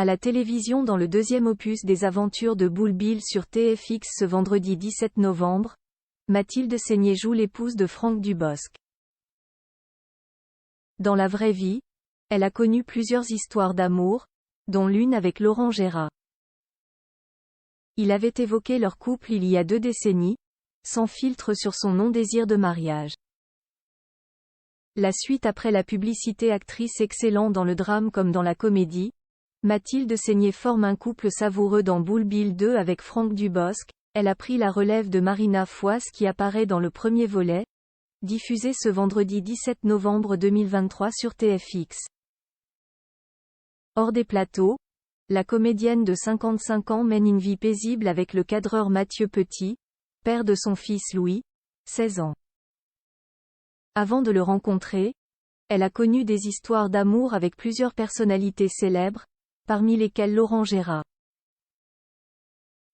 À la télévision dans le deuxième opus des aventures de Bull Bill sur TFX ce vendredi 17 novembre, Mathilde Seigné joue l'épouse de Franck Dubosc. Dans la vraie vie, elle a connu plusieurs histoires d'amour, dont l'une avec Laurent Gérard. Il avait évoqué leur couple il y a 2 décennies, sans filtre sur son non-désir de mariage. La suite après la publicité. Actrice excellente dans le drame comme dans la comédie, Mathilde Seigné forme un couple savoureux dans Bull Bill 2 avec Franck Dubosc. Elle a pris la relève de Marina Foïs qui apparaît dans le premier volet, diffusé ce vendredi 17 novembre 2023 sur TFX. Hors des plateaux, la comédienne de 55 ans mène une vie paisible avec le cadreur Mathieu Petit, père de son fils Louis, 16 ans. Avant de le rencontrer, elle a connu des histoires d'amour avec plusieurs personnalités célèbres, parmi lesquelles Laurent Gérard.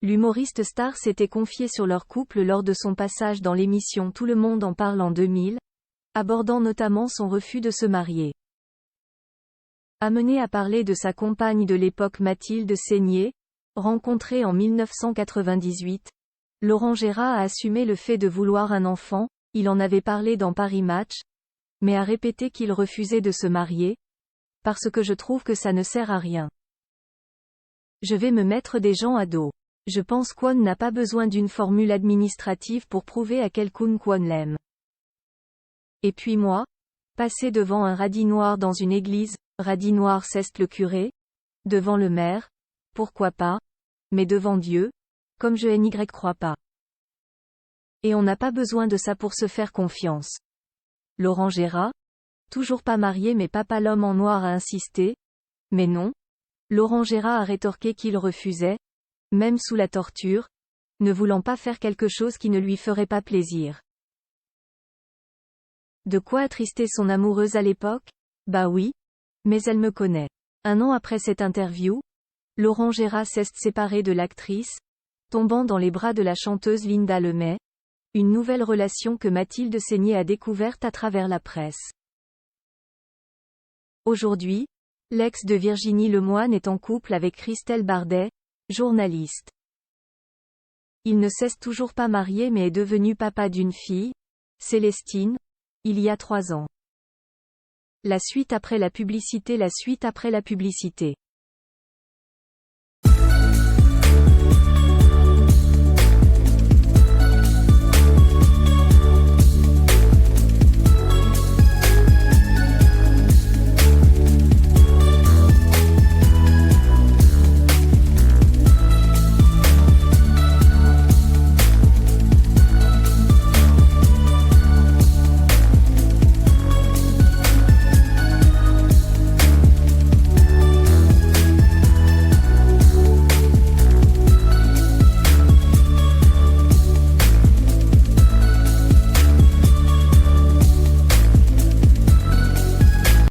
L'humoriste star s'était confié sur leur couple lors de son passage dans l'émission Tout le monde en parle en 2000, abordant notamment son refus de se marier. Amené à parler de sa compagne de l'époque Mathilde Seigné, rencontrée en 1998, Laurent Gérard a assumé le fait de vouloir un enfant. Il en avait parlé dans Paris Match, mais a répété qu'il refusait de se marier, parce que je trouve que ça ne sert à rien. Je vais me mettre des gens à dos. Je pense Kwon n'a pas besoin d'une formule administrative pour prouver à quel point Kwon l'aime. Et puis moi, passer devant un radis noir dans une église, radis noir c'est le curé, devant le maire, pourquoi pas, mais devant Dieu, comme je n'y crois pas. Et on n'a pas besoin de ça pour se faire confiance. Laurent Gérard, toujours pas marié mais papa l'homme en noir a insisté, mais non. Laurent Gérard a rétorqué qu'il refusait, même sous la torture, ne voulant pas faire quelque chose qui ne lui ferait pas plaisir. De quoi attrister son amoureuse à l'époque? Bah oui, mais elle me connaît. 1 an après cette interview, Laurent Gérard s'est séparé de l'actrice, tombant dans les bras de la chanteuse Linda Lemay, une nouvelle relation que Mathilde Seigné a découverte à travers la presse. Aujourd'hui, l'ex de Virginie Lemoine est en couple avec Christelle Bardet, journaliste. Il ne s'est toujours pas marié mais est devenu papa d'une fille, Célestine, il y a 3 ans. La suite après la publicité.